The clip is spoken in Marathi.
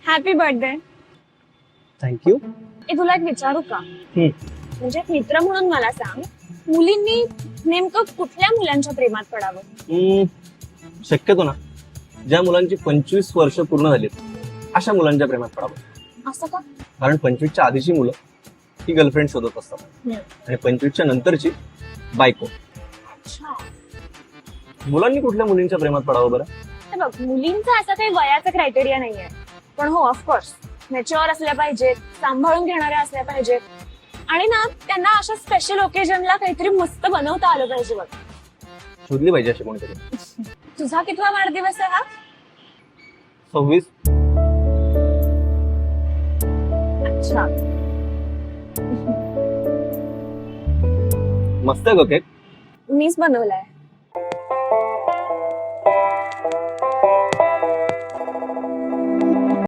Happy birthday. थँक्यू. तुला एक विचारू का? म्हणजे एक मित्र म्हणून मला सांग, मुलींनी नेमकं कुठल्या मुलांच्या प्रेमात पडावं? शक्यतो ना ज्या मुलांची 25 वर्ष पूर्ण झालीत अशा मुलांच्या प्रेमात पडावं. असं का? कारण 25च्या आधीची मुलं ही गर्लफ्रेंड शोधत असतात आणि 25च्या नंतरची बायको. अच्छा. मुलांनी कुठल्या मुलींच्या प्रेमात पडावं बरं? हे बघ, मुलींचा असा काही वयाचा क्रायटेरिया नाहीये, पण हो ऑफकोर्स मॅच्युअर असल्या पाहिजेत, सांभाळून घेणाऱ्या असल्या पाहिजेत आणि ना त्यांना अशा स्पेशल ओकेजनला काहीतरी मस्त बनवता आलं पाहिजे. बघ, शोधली पाहिजे अशी कोणीतरी. तुझा कितवा वाढदिवस आहे हा? 26. अच्छा. मस्त आहे ग केक. मीच बनवलाय.